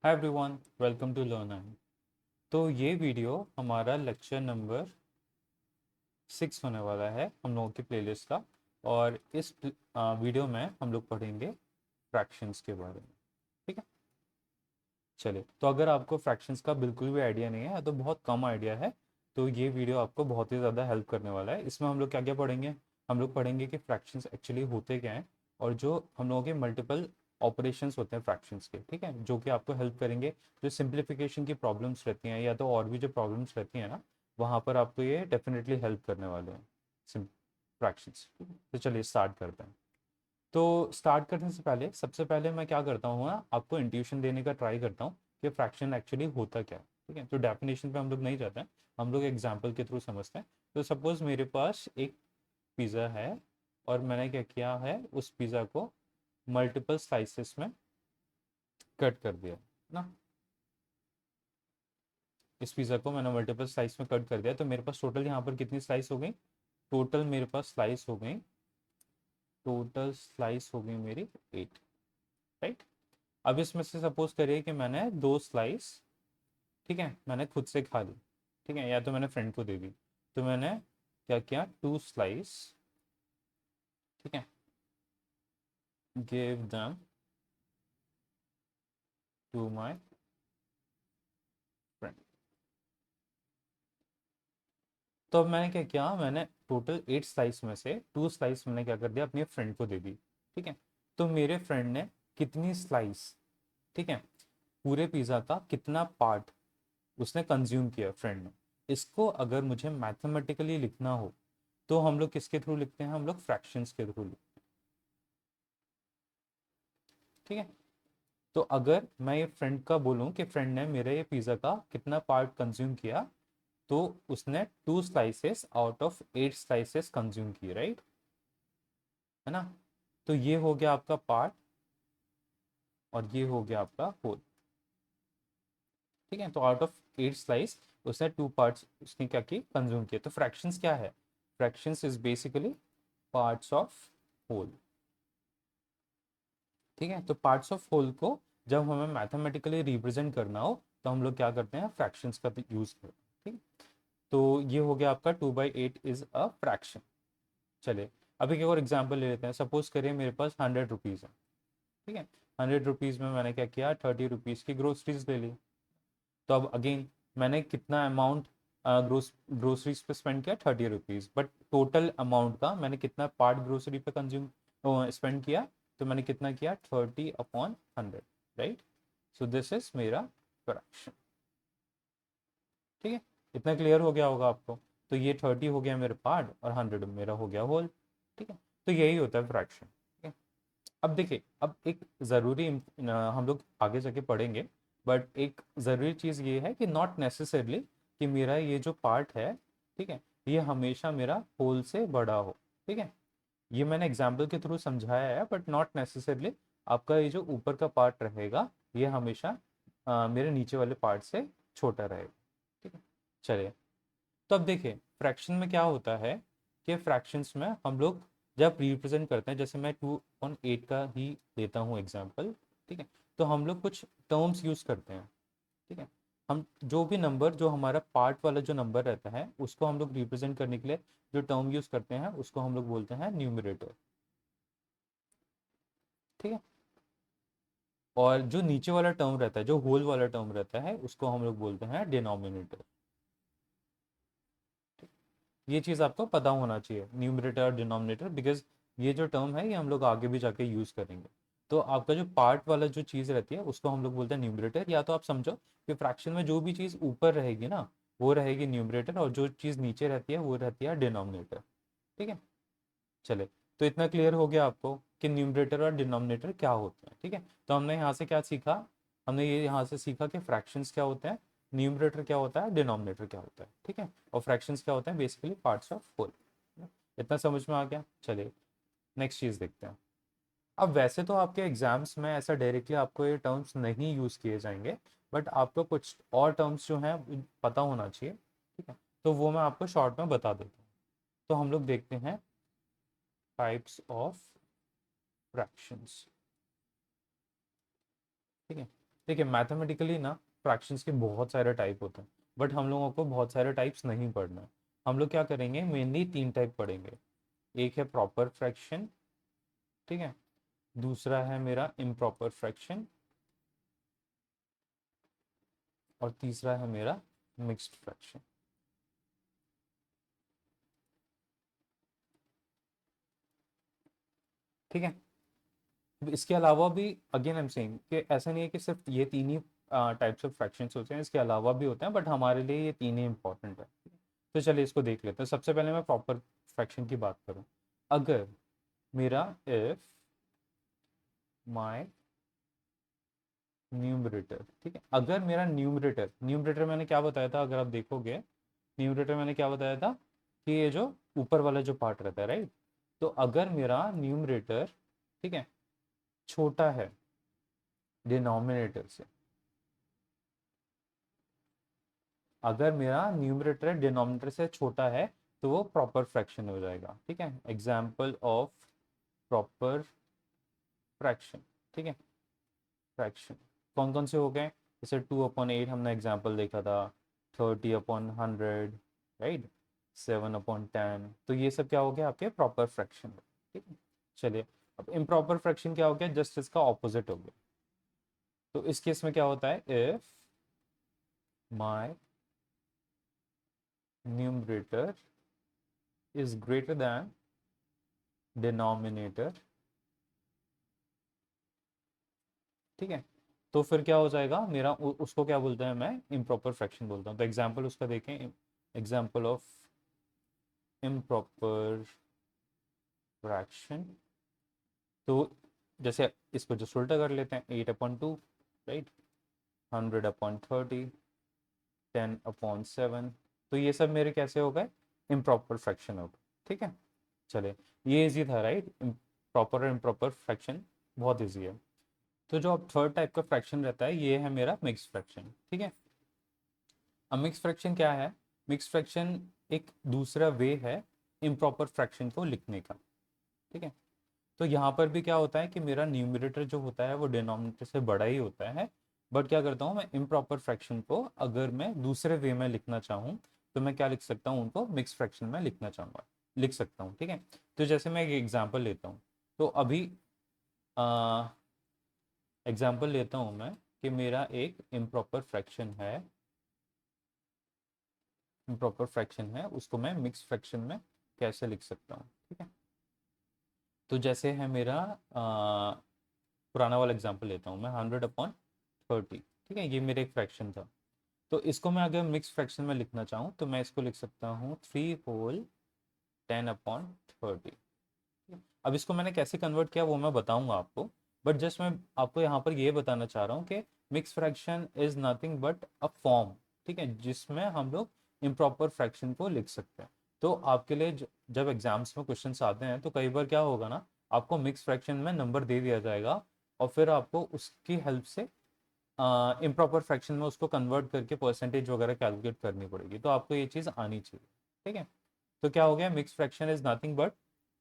Hi everyone, welcome to learn and. तो ये video हमारा लेक्चर नंबर 6 होने वाला है हम लोगों की प्लेलिस्ट का। और इस वीडियो में हम लोग पढ़ेंगे फ्रैक्शंस के बारे में। ठीक है, चलिए। तो अगर आपको फ्रैक्शंस का बिल्कुल भी आइडिया नहीं है या तो बहुत कम आइडिया है, तो ये वीडियो आपको बहुत ही ज़्यादा हेल्प करने वाला है। इसमें हम लोग क्या क्या पढ़ेंगे? हम लोग पढ़ेंगे कि फ्रैक्शंस एक्चुअली होते क्या हैं, और जो हम लोगों के मल्टीपल ऑपरेशंस होते हैं फ्रैक्शंस के, ठीक है, जो कि आपको हेल्प करेंगे। जो सिंप्लीफिकेशन की प्रॉब्लम्स रहती हैं या तो और भी जो प्रॉब्लम्स रहती हैं ना, वहाँ पर आपको ये डेफिनेटली हेल्प करने वाले हैं फ्रैक्शंस। तो चलिए स्टार्ट करते हैं। तो स्टार्ट करने से पहले सबसे पहले मैं क्या करता हूँ ना, आपको इंट्यूशन देने का ट्राई करता हूँ कि फ्रैक्शन एक्चुअली होता क्या है। ठीक है, तो डेफिनेशन पे हम लोग नहीं जाते हैं, हम लोग एग्जाम्पल के थ्रू समझते हैं। तो सपोज मेरे पास एक पिज़्ज़ा है, और मैंने क्या किया है, उस पिज़्ज़ा को मल्टीपल स्लाइसेस में कट कर दिया ना। इस पिज़्ज़ा को मैंने मल्टीपल स्लाइस में कट कर दिया, तो मेरे पास टोटल यहाँ पर कितनी स्लाइस हो गई? टोटल मेरे पास स्लाइस हो गई, टोटल स्लाइस हो गई मेरी 8। राइट। अब इसमें से सपोज करिए कि मैंने 2 स्लाइस, ठीक है, मैंने खुद से खा ली, ठीक है, या तो मैंने फ्रेंड को दे दी। तो मैंने क्या किया, 2 स्लाइस, ठीक है, give them to my friend. तो अब मैंने क्या किया, मैंने टोटल 8 स्लाइस में से 2 स्लाइस मैंने क्या कर दिया, अपने फ्रेंड को दे दी। ठीक है, तो मेरे फ्रेंड ने कितनी स्लाइस, ठीक है, पूरे पिज़्ज़ा का कितना पार्ट उसने कंज्यूम किया फ्रेंड ने। इसको अगर मुझे मैथमेटिकली लिखना हो, तो हम लोग किसके थ्रू लिखते हैं? हम लोग फ्रैक्शंस के थ्रू लिखते हैं। ठीक है, तो अगर मैं ये फ्रेंड का बोलूं कि फ्रेंड ने मेरे ये पिज़्ज़ा का कितना पार्ट कंज्यूम किया, तो उसने 2 slices out of 8 slices consume की, राइट, है ना। तो ये हो गया आपका पार्ट, और ये हो गया आपका होल। ठीक है, तो आउट ऑफ 8 स्लाइस उसने 2 पार्ट्स उसने क्या की, कंज्यूम किए। तो फ्रैक्शंस क्या है? Fractions is basically parts of whole. ठीक है, तो पार्ट्स ऑफ होल को जब हमें मैथमेटिकली रिप्रेजेंट करना हो, तो हम लोग क्या करते हैं, फ्रैक्शंस का यूज करते हैं। ठीक है? तो ये हो गया आपका 2/8 इज अ फ्रैक्शन। चलिए, अभी एक और एग्जांपल ले लेते हैं। सपोज करिए मेरे पास 100 रुपीज़ है। ठीक है, 100 रुपीज़ में मैंने क्या किया, 30 रुपीज़ की ग्रोसरीज ले ली। तो अब अगेन मैंने कितना अमाउंट ग्रोसरीज पे स्पेंड किया, 30 रुपीज़, बट टोटल अमाउंट का मैंने कितना पार्ट ग्रोसरी पे कंज्यूम स्पेंड किया, तो मैंने कितना किया, 30/100। राइट, सो दिस इज मेरा फ्रैक्शन। ठीक है, इतना क्लियर हो गया होगा आपको। तो ये 30 हो गया मेरे पार्ट, और 100 मेरा हो गया होल। ठीक है, तो यही होता है फ्रैक्शन। ठीक है, अब देखिए, अब एक ज़रूरी हम लोग आगे जाके पढ़ेंगे, बट एक ज़रूरी चीज़ ये है कि नॉट नेसेसरली कि मेरा ये जो पार्ट है, ठीक है, ये हमेशा मेरा होल से बड़ा हो। ठीक है, ये मैंने एग्जाम्पल के थ्रू समझाया है, बट नॉट नेसेसरली आपका ये जो ऊपर का पार्ट रहेगा, ये हमेशा मेरे नीचे वाले पार्ट से छोटा रहेगा। ठीक है, चलिए। तो अब देखिए, फ्रैक्शन में क्या होता है कि फ्रैक्शंस में हम लोग जब रिप्रेजेंट करते हैं, जैसे मैं 2/8 का ही लेता हूँ एग्जांपल। ठीक है, तो हम लोग कुछ टर्म्स यूज़ करते हैं। ठीक है, हम जो भी नंबर, जो हमारा पार्ट वाला जो नंबर रहता है, उसको हम लोग रिप्रेजेंट करने के लिए जो टर्म यूज़ करते हैं, उसको हम लोग बोलते हैं न्यूमरेटर। ठीक है, और जो नीचे वाला टर्म रहता है, जो होल वाला टर्म रहता है, उसको हम लोग बोलते हैं डिनोमिनेटर। ये चीज़ आपको पता होना चाहिए, न्यूमरेटर और डिनोमिनेटर, बिकॉज ये जो टर्म है ये हम लोग आगे भी जाके यूज़ करेंगे। तो आपका जो पार्ट वाला जो चीज़ रहती है, उसको हम लोग बोलते हैं न्यूमरेटर। या तो आप समझो कि फ्रैक्शन में जो भी चीज़ ऊपर रहेगी ना, वो रहेगी न्यूमरेटर, और जो चीज़ नीचे रहती है वो रहती है डिनोमिनेटर। ठीक है, चले। तो इतना क्लियर हो गया आपको कि न्यूमरेटर और डिनोमिनेटर क्या होते हैं। ठीक है, तो हमने यहाँ से क्या सीखा, हमने ये यहाँ से सीखा कि फ्रैक्शंस क्या होते हैं, न्यूमरेटर क्या होता है, डिनोमिनेटर क्या होता है। ठीक है, और फ्रैक्शंस क्या होते हैं, बेसिकली पार्ट्स ऑफ होल। इतना समझ में आ गया। चलिए, नेक्स्ट चीज़ देखते हैं। अब वैसे तो आपके एग्जाम्स में ऐसा डायरेक्टली आपको ये टर्म्स नहीं यूज़ किए जाएंगे, बट आपको कुछ और टर्म्स जो हैं पता होना चाहिए। ठीक है, तो वो मैं आपको शॉर्ट में बता देता हूँ। तो हम लोग देखते हैं टाइप्स ऑफ फ्रैक्शंस। ठीक है, देखिए मैथमेटिकली ना फ्रैक्शंस के बहुत सारे टाइप होते हैं, बट हम लोगों को बहुत सारे टाइप्स नहीं पढ़ना है। हम लोग क्या करेंगे, मेनली 3 टाइप पढ़ेंगे। एक है प्रॉपर फ्रैक्शन, ठीक है, दूसरा है मेरा इम्प्रॉपर फ्रैक्शन, और तीसरा है मेरा मिक्स्ड फ्रैक्शन। ठीक है। इसके अलावा भी अगेन आई एम सेइंग कि ऐसा नहीं है कि सिर्फ ये 3 ही टाइप्स ऑफ फ्रैक्शंस होते हैं, इसके अलावा भी होते हैं, बट हमारे लिए ये 3 ही इंपॉर्टेंट है। तो चलिए इसको देख लेते हैं। सबसे पहले मैं प्रॉपर फ्रैक्शन की बात करूं। अगर मेरा इफ माय न्यूमरेटर, ठीक है, अगर मेरा न्यूमरेटर, न्यूमरेटर मैंने क्या बताया था, अगर आप देखोगे न्यूमरेटर मैंने क्या बताया था कि ये जो ऊपर वाला जो पार्ट रहता है, राइट। तो अगर मेरा न्यूमरेटर, ठीक है, छोटा है डिनोमिनेटर से, अगर मेरा न्यूमरेटर डिनोमिनेटर से छोटा है तो वो प्रॉपर फ्रैक्शन हो जाएगा। ठीक है, एग्जाम्पल ऑफ प्रॉपर फ्रैक्शन, ठीक है, फ्रैक्शन कौन कौन से हो गए, जैसे 2/8 हमने एग्जाम्पल देखा था, 30/100, राइट, 7/10। तो ये सब क्या हो गया आपके प्रॉपर फ्रैक्शन। ठीक है, चलिए अब इम्प्रॉपर फ्रैक्शन क्या हो गया, जस्ट इसका ऑपोजिट हो गया। तो इस केस में क्या होता है, if my numerator is greater than denominator, ठीक है, तो फिर क्या हो जाएगा मेरा, उसको क्या बोलते हैं, मैं इम्प्रॉपर फ्रैक्शन बोलता हूँ। तो एग्जाम्पल उसका देखें, एग्जाम्पल ऑफ इम्प्रॉपर फ्रैक्शन। तो जैसे इसको जो उल्टा कर लेते हैं, 8/2, राइट, 100/30, 10/7। तो ये सब मेरे कैसे हो गए, इम्प्रॉपर फ्रैक्शन हो गए। ठीक है, चले, ये इजी था, राइट। प्रॉपर और इम्प्रॉपर फ्रैक्शन बहुत इजी है। तो जो अब थर्ड टाइप का फ्रैक्शन रहता है, ये है मेरा मिक्स फ्रैक्शन। ठीक है, अब मिक्स फ्रैक्शन क्या है, मिक्स फ्रैक्शन एक दूसरा वे है इम्प्रॉपर फ्रैक्शन को लिखने का। ठीक है, तो यहाँ पर भी क्या होता है कि मेरा न्यूमरेटर जो होता है वो डिनोमिनेटर से बड़ा ही होता है, बट क्या करता हूँ मैं, इम्प्रॉपर फ्रैक्शन को अगर मैं दूसरे वे में लिखना चाहूँ तो मैं क्या लिख सकता हूँ, उनको मिक्स फ्रैक्शन में लिखना चाहूँगा, लिख सकता हूँ। ठीक है, तो जैसे मैं एक एग्जाम्पल लेता हूँ, तो अभी एग्जाम्पल लेता हूँ मैं कि मेरा एक इम्प्रॉपर फ्रैक्शन है, इम्प्रॉपर फ्रैक्शन है, उसको मैं मिक्स फ्रैक्शन में कैसे लिख सकता हूँ। ठीक है, तो जैसे है मेरा पुराना वाला एग्जांपल लेता हूँ मैं, 100/30। ठीक है, ये मेरा एक फ्रैक्शन था। तो इसको मैं अगर मिक्स फ्रैक्शन में लिखना चाहूँ तो मैं इसको लिख सकता हूँ 3 होल 10/30। अब इसको मैंने कैसे कन्वर्ट किया वो मैं बताऊंगा आपको, बट जस्ट मैं आपको यहाँ पर ये बताना चाह रहा हूँ कि mix fraction is nothing but a form, ठीक है, जिसमें हम लोग इम्प्रॉपर फ्रैक्शन को लिख सकते हैं। तो आपके लिए जब एग्जाम्स में क्वेश्चंस आते हैं तो कई बार क्या होगा ना, आपको मिक्स फ्रैक्शन में नंबर दे दिया जाएगा और फिर आपको उसकी हेल्प से इम्प्रॉपर फ्रैक्शन में उसको कन्वर्ट करके परसेंटेज वगैरह कैलकुलेट करनी पड़ेगी, तो आपको ये चीज़ आनी चाहिए। ठीक है, तो क्या हो गया, mix fraction is nothing but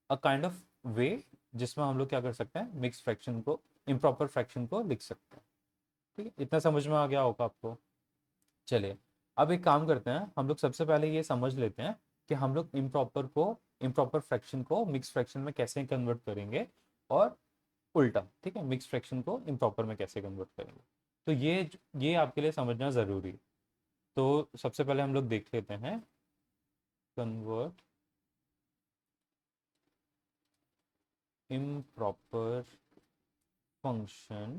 a kind of वे जिसमें हम लोग क्या कर सकते हैं, मिक्स फ्रैक्शन को, इम्प्रॉपर फ्रैक्शन को लिख सकते हैं। ठीक है, इतना समझ में आ गया होगा आपको। चलिए अब एक काम करते हैं, हम लोग सबसे पहले ये समझ लेते हैं कि हम लोग इम्प्रॉपर फ्रैक्शन को मिक्स फ्रैक्शन में कैसे कन्वर्ट करेंगे, और उल्टा, ठीक है, मिक्स फ्रैक्शन को इम्प्रॉपर में कैसे कन्वर्ट करेंगे। तो ये आपके लिए समझना ज़रूरी है। तो सबसे पहले हम लोग देख लेते हैं, convert improper function,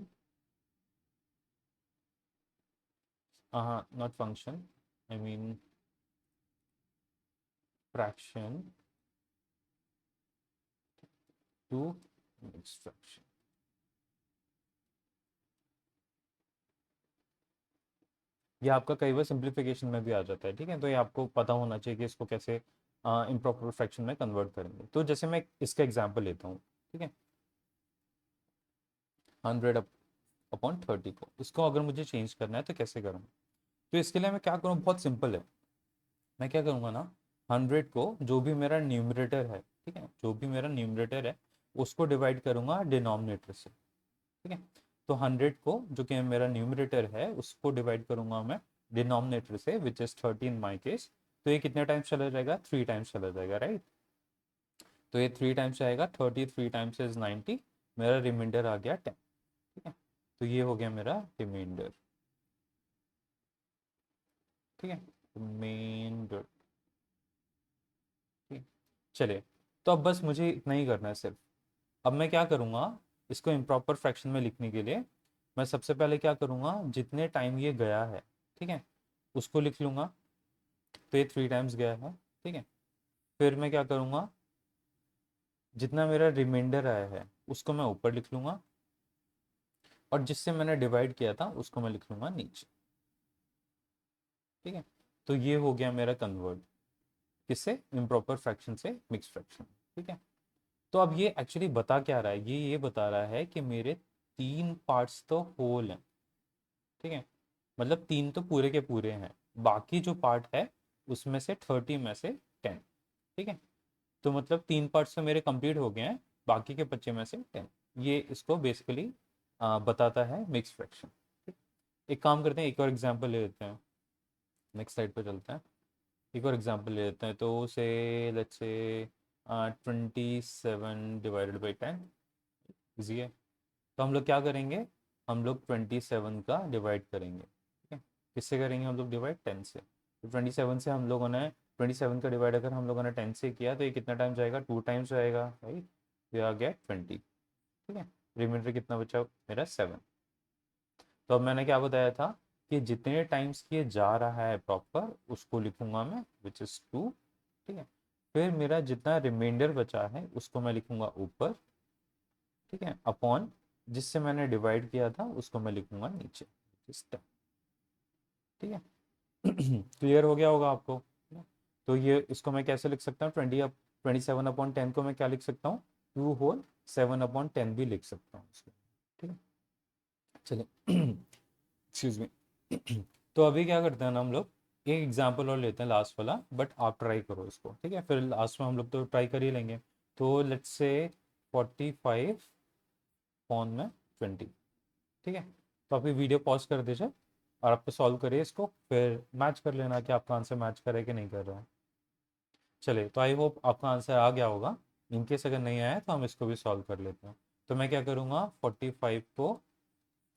not function, I mean fraction to mixed fraction। ये आपका कई बार सिंप्लीफिकेशन में भी आ जाता है। ठीक है, तो ये आपको पता होना चाहिए कि इसको कैसे इम्प्रॉपर फ्रैक्शन में कन्वर्ट करेंगे। तो जैसे मैं इसका एग्जांपल लेता हूँ, ठीक है, 100/30 को, इसको अगर मुझे चेंज करना है तो कैसे करूँ। तो इसके लिए मैं क्या करूँ, बहुत सिंपल है। मैं क्या करूँगा ना, 100 को जो भी मेरा न्यूमरेटर है, ठीक है, जो भी मेरा न्यूमरेटर है उसको डिवाइड करूँगा डिनोमिनेटर से। ठीक है, तो 100 को जो कि मेरा न्यूमरेटर है उसको डिवाइड करूंगा मैं डिनोमिनेटर से, which is 30 in my case. तो ये कितने टाइम्स चला जाएगा, 3 टाइम्स चला जाएगा, राइट। तो ये 3 टाइम्स आएगा, 30 3 टाइम्स इज 90, मेरा रिमाइंडर आ गया 10। ठीक है, तो ये हो गया मेरा रिमाइंडर। ठीक है, रिमाइंडर। ठीक, चलिए, तो अब बस मुझे इतना ही करना है सिर्फ। अब मैं क्या करूँगा, इसको इम्प्रॉपर फ्रैक्शन में लिखने के लिए मैं सबसे पहले क्या करूँगा, जितने टाइम ये गया है, ठीक है, उसको लिख लूँगा। तो ये 3 टाइम्स गया है, ठीक है। फिर मैं क्या करूँगा, जितना मेरा रिमाइंडर आया है उसको मैं ऊपर लिख लूँगा, और जिससे मैंने डिवाइड किया था उसको मैं लिख लूँगा नीचे। ठीक है, तो ये हो गया मेरा कन्वर्ट, किससे, इम्प्रॉपर फ्रैक्शन से मिक्स फ्रैक्शन। ठीक है, तो अब ये एक्चुअली बता क्या रहा है, ये बता रहा है कि मेरे 3 पार्ट्स तो होल हैं। ठीक है, मतलब 3 तो पूरे के पूरे हैं, बाकी जो पार्ट है उसमें से 30 में से 10। ठीक है, तो मतलब 3 पार्ट्स तो मेरे कंप्लीट हो गए हैं, बाकी के बच्चे में से 10। ये इसको बेसिकली बताता है मिक्स फ्रैक्शन। एक काम करते हैं, एक और एग्जांपल ले लेते हैं, नेक्स्ट स्लाइड पर चलते हैं। एक और एग्जांपल ले लेते हैं, तो से let's say 27 divided by 10, easy है। तो हम लोग क्या करेंगे, हम लोग 27 का डिवाइड करेंगे। ठीक है, किससे करेंगे हम लोग डिवाइड, 10 से। तो 27 से हम लोगों ने 27 का डिवाइड अगर हम लोगों ने 10 से किया तो ये कितना टाइम जाएगा, 2 टाइम्स जाएगा, राइट। ये आ गया 20। ठीक है, रिमाइंडर कितना बचा मेरा, 7। तो अब मैंने क्या बताया था कि जितने टाइम्स किए जा रहा है प्रॉपर उसको लिखूंगा मैं, विच इज 2। ठीक है, फिर मेरा जितना रिमाइंडर बचा है उसको मैं लिखूंगा ऊपर। ठीक है, अपॉन जिससे मैंने डिवाइड किया था उसको मैं लिखूंगा नीचे, just 10। ठीक है, क्लियर हो गया होगा आपको। तो ये इसको मैं कैसे लिख सकता हूँ, 27/10 को मैं क्या लिख सकता हूँ, 2 होल 7/10 भी लिख सकता हूँ उसको। ठीक है, चलिए, एक्सक्यूज मी। तो अभी क्या करते हैं ना, हम लोग एक एग्जांपल और लेते हैं लास्ट वाला, बट आप ट्राई करो इसको, ठीक है, फिर लास्ट में हम लोग तो ट्राई कर ही लेंगे। तो लेट्स से 45/20। ठीक है, तो आप ये वीडियो पॉज कर दीजिए और आप सॉल्व करिए इसको, फिर मैच कर लेना कि आपका आंसर मैच करे कि नहीं कर रहा है। चलिए, तो आई होप आपका आंसर आ गया होगा। इनकेस अगर नहीं आया तो हम इसको भी सॉल्व कर लेते हैं। तो मैं क्या करूँगा, 45 को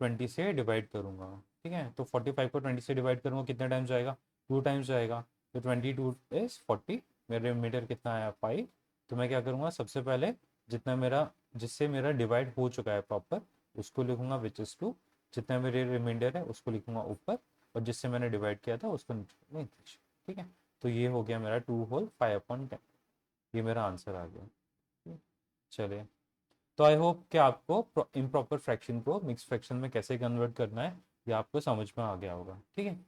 20 से डिवाइड करूँगा। ठीक है, तो 45 को 20 से डिवाइड करूँगा, कितने टाइम्स जाएगा, 2 टाइम्स जाएगा। तो 22 इज 40, मेरे मीटर कितना आया, 5। तो मैं क्या करूँगा, सबसे पहले जितना मेरा, जिससे मेरा डिवाइड हो चुका है प्रॉपर उसको लिखूंगा, विच इज़ 2। जितना मेरे रिमाइंडर है उसको लिखूंगा ऊपर, और जिससे मैंने डिवाइड किया था उसको नीचे। ठीक है, तो ये हो गया मेरा 2 होल 5/10। ये मेरा आंसर आ गया। चलिए, तो आई होप कि आपको इम्प्रॉपर फ्रैक्शन को मिक्स फ्रैक्शन में कैसे कन्वर्ट करना है ये आपको समझ में आ गया होगा। ठीक है,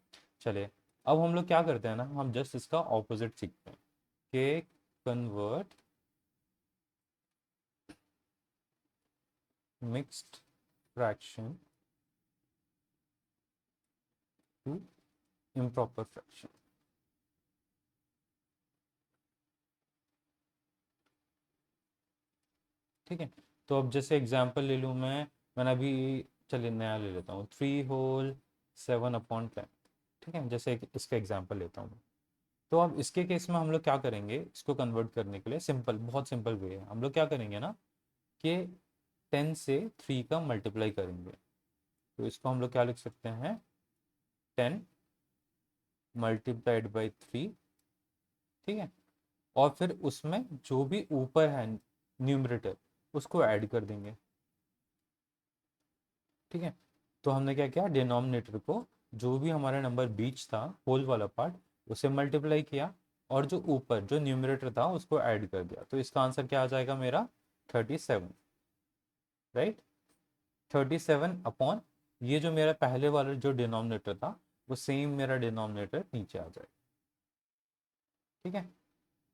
चलिए, अब हम लोग क्या करते हैं ना, हम जस्ट इसका ऑपोजिट सीखते हैं कि convert mixed fraction to improper fraction. ठीक है, तो अब जैसे एग्जांपल ले लूँ मैंने अभी, चलिए नया ले लेता हूँ, 3 होल 7/10। ठीक है, जैसे इसका एग्जांपल लेता हूँ। तो अब इसके केस में हम लोग क्या करेंगे, इसको कन्वर्ट करने के लिए सिंपल, बहुत सिंपल वे है, हम लोग क्या करेंगे ना कि 10 से 3 का मल्टीप्लाई करेंगे। तो इसको हम लोग क्या लिख सकते हैं, 10 × 3। ठीक है, और फिर उसमें जो भी ऊपर है न्यूमरेटर उसको ऐड कर देंगे। ठीक है, तो हमने क्या किया, डिनोमिनेटर को, जो भी हमारा नंबर बीच था होल वाला पार्ट, उसे मल्टीप्लाई किया, और जो ऊपर जो न्यूमरेटर था उसको ऐड कर दिया। तो इसका आंसर क्या आ जाएगा मेरा, 37, राइट। 37 अपॉन ये जो मेरा पहले वाला जो डिनोमिनेटर था वो सेम मेरा डिनोमिनेटर नीचे आ जाएगा। ठीक है,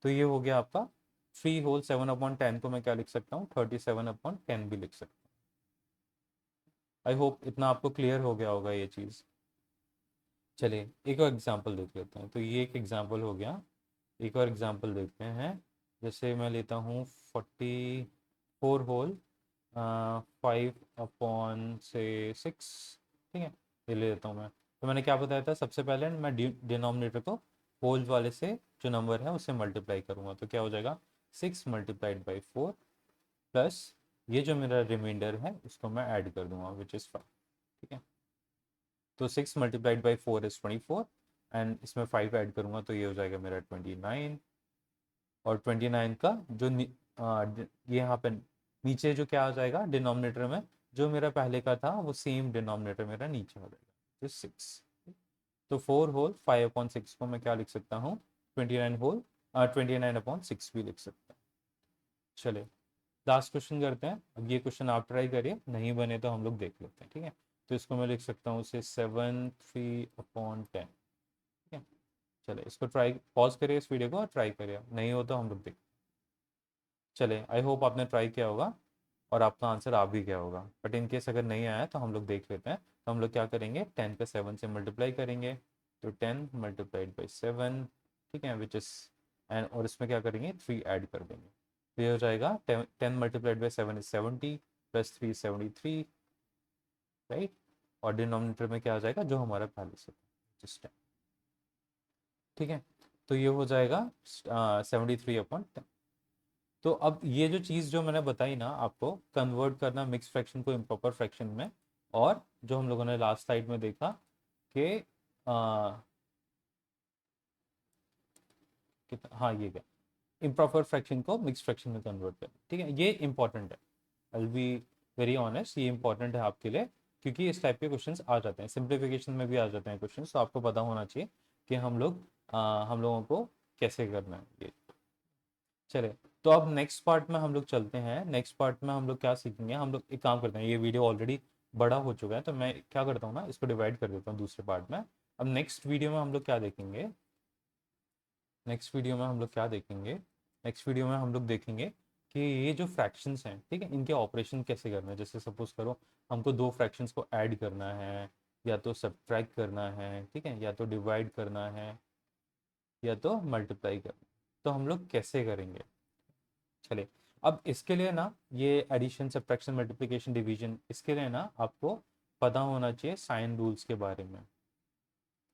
तो ये हो गया आपका 3 होल 7/10 को मैं क्या लिख सकता हूँ, 37/10 भी लिख सकता हूँ। आई होप इतना आपको क्लियर हो गया होगा ये चीज़। चलिए, एक और एग्जांपल देख लेते हैं। तो ये एक एग्जांपल हो गया, एक और एग्जांपल देखते हैं। जैसे मैं लेता हूँ 44 होल 5/6, ठीक है, ये ले लेता हूँ मैं। तो मैंने क्या बताया था, सबसे पहले मैं डिनोमिनेटर को होल वाले से जो नंबर है उससे मल्टीप्लाई करूँगा, तो क्या हो जाएगा 6 × 4 प्लस ये जो मेरा रिमाइंडर है उसको मैं ऐड कर दूंगा विच इज़ 5, ठीक है। तो 6 × 4 = 24 एंड इसमें 5 ऐड करूँगा तो ये हो जाएगा मेरा 29। और 29 का जो ये यहाँ पे नीचे जो क्या आ जाएगा डिनोमिनेटर में, जो मेरा पहले का था वो सेम डिनोमिनेटर मेरा नीचे आ जाएगा, तो 6। तो 4 होल 5/6 को मैं क्या लिख सकता हूँ, 29 होल 29/6 भी लिख सकता हूँ। चले लास्ट क्वेश्चन करते हैं। अब ये क्वेश्चन आप ट्राई करिए, नहीं बने तो हम लोग देख लेते हैं, ठीक है। तो इसको मैं लिख सकता हूँ उसे 7/3/10, ठीक है। चले इसको ट्राई, पॉज करिए इस वीडियो को और ट्राई करिए, नहीं हो तो हम लोग देख। चले आई होप आपने ट्राई किया होगा और आपका आंसर आ भी गया होगा, बट इन केस अगर नहीं आया तो हम लोग देख लेते हैं। तो हम लोग क्या करेंगे, 10 को 7 से मल्टीप्लाई करेंगे, तो 10 × 7, ठीक है, विच इज एंड और इसमें क्या करेंगे 3 ऐड कर देंगे, तो ये हो जाएगा 10 × 7 = 70 प्लस 3 73, राइट। और डिनोमिनेटर में क्या आ जाएगा जो हमारा पहले से जिस टाइम, ठीक है। तो ये हो जाएगा 73/10। तो अब ये जो चीज़ जो मैंने बताई ना आपको, कन्वर्ट करना मिक्स फ्रैक्शन को इम्प्रॉपर फ्रैक्शन में, और जो हम लोगों ने लास्ट स्लाइड में देखा कि हाँ ये क्या इम्प्रॉपर फ्रैक्शन को मिक्स फ्रैक्शन में कन्वर्ट कर, ठीक है, ये इंपॉर्टेंट है। आई बी वेरी ऑनेस्ट, ये इंपॉर्टेंट है आपके लिए, क्योंकि इस टाइप के क्वेश्चंस आ जाते हैं, सिंप्लीफिकेशन में भी आ जाते हैं क्वेश्चंस, तो आपको पता होना चाहिए कि हम लोगों को कैसे करना है ये। चले तो अब नेक्स्ट पार्ट में हम लोग चलते हैं। नेक्स्ट पार्ट में हम लोग क्या सीखेंगे, हम लोग एक काम करते हैं, ये वीडियो ऑलरेडी बड़ा हो चुका है तो मैं क्या करता हूँ ना, इसको डिवाइड कर देता हूँ दूसरे पार्ट में। अब नेक्स्ट वीडियो में हम लोग क्या देखेंगे, नेक्स्ट वीडियो में हम लोग क्या देखेंगे, नेक्स्ट वीडियो में हम लोग देखेंगे कि ये जो फ्रैक्शंस हैं, ठीक है, इनके ऑपरेशन कैसे करना है। जैसे सपोज करो हमको दो फ्रैक्शंस को ऐड करना है, या तो सब्ट्रैक्ट करना है, ठीक है, या तो डिवाइड करना है, या तो मल्टीप्लाई करना है। तो हम लोग कैसे करेंगे, चलिए। अब इसके लिए ना, ये एडिशन सब्ट्रैक्शन मल्टीप्लिकेशन डिवीजन, इसके लिए ना आपको पता होना चाहिए साइन रूल्स के बारे में,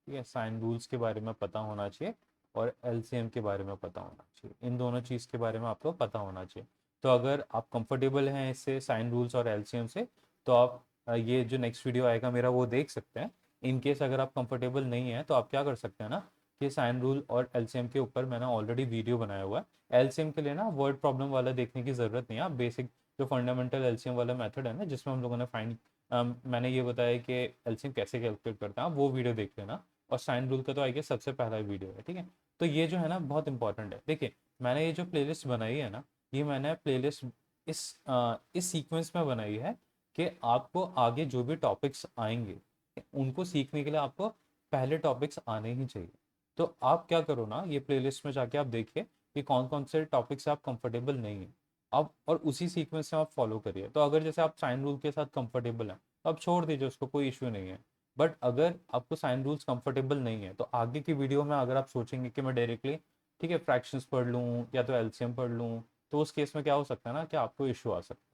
ठीक है, साइन रूल्स के बारे में पता होना चाहिए और एलसीएम के बारे में पता होना चाहिए। इन दोनों चीज़ के बारे में आपको पता होना चाहिए। तो अगर आप कंफर्टेबल हैं इससे साइन रूल्स और एलसीएम से, तो आप ये जो नेक्स्ट वीडियो आएगा मेरा वो देख सकते हैं। इन केस अगर आप कंफर्टेबल नहीं है तो आप क्या कर सकते हैं ना, कि साइन रूल और एलसीएम के ऊपर मैंने ऑलरेडी वीडियो बनाया हुआ है। एलसीएम के लिए ना वर्ड प्रॉब्लम वाला देखने की ज़रूरत नहीं है, आप बेसिक जो फंडामेंटल एलसीएम वाला मेथड है ना, जिसमें हम लोगों ने फाइंड मैंने ये बताया कि एलसीएम कैसे कैलकुलेट करता है, आप वो वीडियो देख लेना। और साइन रूल का तो आई गेस सबसे पहला वीडियो है, ठीक है। तो ये जो है ना बहुत इंपॉर्टेंट है। देखिए मैंने ये जो प्लेलिस्ट बनाई है ना, ये मैंने प्लेलिस्ट इस सीक्वेंस में बनाई है कि आपको आगे जो भी टॉपिक्स आएंगे उनको सीखने के लिए आपको पहले टॉपिक्स आने ही चाहिए। तो आप क्या करो ना, ये प्लेलिस्ट में जाके आप देखिए कि कौन कौन से टॉपिक्स आप कंफर्टेबल नहीं है, आप और उसी सीक्वेंस में आप फॉलो करिए। तो अगर जैसे आप साइन रूल के साथ कंफर्टेबल हैं तो आप छोड़ दीजिए उसको, कोई इश्यू नहीं है। बट अगर आपको साइन रूल्स कंफर्टेबल नहीं है तो आगे की वीडियो में अगर आप सोचेंगे कि मैं डायरेक्टली, ठीक है, फ्रैक्शंस पढ़ लूँ या तो एलसीएम पढ़ लूँ, तो उस केस में क्या हो सकता है ना कि आपको इशू आ सकता है।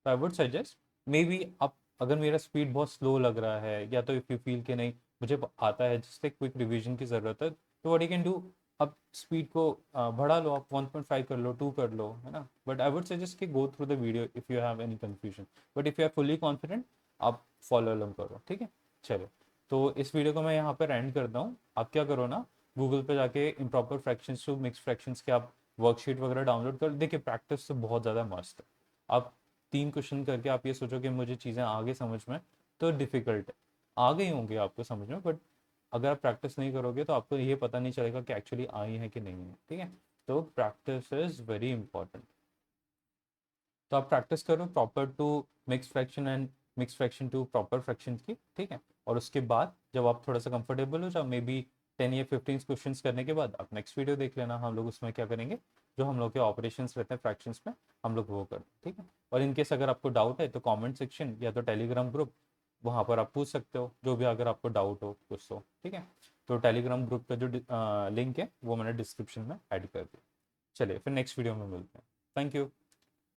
तो आई वुड सजेस्ट, मे बी आप, अगर मेरा स्पीड बहुत स्लो लग रहा है या तो इफ़ यू फील कि नहीं मुझे आता है जिससे क्विक रिवीजन की ज़रूरत है, तो व्हाट यू कैन डू, आप स्पीड को बढ़ा लो, आप 1.5 कर लो, 2 कर लो, है ना। बट आई वुड सजेस्ट कि go through the video if you have any confusion, but if you are fully confident आप फॉलो अलॉन्ग करो, ठीक है। चलो तो इस वीडियो को मैं यहाँ पर एंड करता हूँ। आप क्या करो ना, गूगल पे जाके improper fractions to mix fractions के आप वर्कशीट वगैरह डाउनलोड कर देखिए, प्रैक्टिस तो बहुत ज़्यादा मस्त है। आप 3 क्वेश्चन करके आप ये सोचो कि मुझे चीज़ें आगे समझ में, तो डिफ़िकल्ट है, आ गई होंगी आपको समझ में, बट अगर आप प्रैक्टिस नहीं करोगे तो आपको ये पता नहीं चलेगा कि एक्चुअली आई है कि नहीं है, ठीक है। तो प्रैक्टिस इज़ वेरी इंपॉर्टेंट। तो आप प्रैक्टिस करो proper to mix fraction and mix fraction to proper fraction की, ठीक है। और उसके बाद जब आप थोड़ा सा कंफर्टेबल हो जाओ, मे बी 10 या 15 क्वेश्चंस करने के बाद आप नेक्स्ट वीडियो देख लेना, हम लोग उसमें क्या करेंगे, जो हम लोग के ऑपरेशंस रहते हैं फ्रैक्शंस में, हम लोग वो करें, ठीक है। और इनकेस अगर आपको डाउट है तो कमेंट सेक्शन या तो टेलीग्राम ग्रुप, वहाँ पर आप पूछ सकते हो जो भी अगर आपको डाउट हो कुछ, तो ठीक है। तो टेलीग्राम ग्रुप का जो लिंक है वो मैंने डिस्क्रिप्शन में ऐड कर दिया। चलिए फिर नेक्स्ट वीडियो में मिलते हैं। Thank you.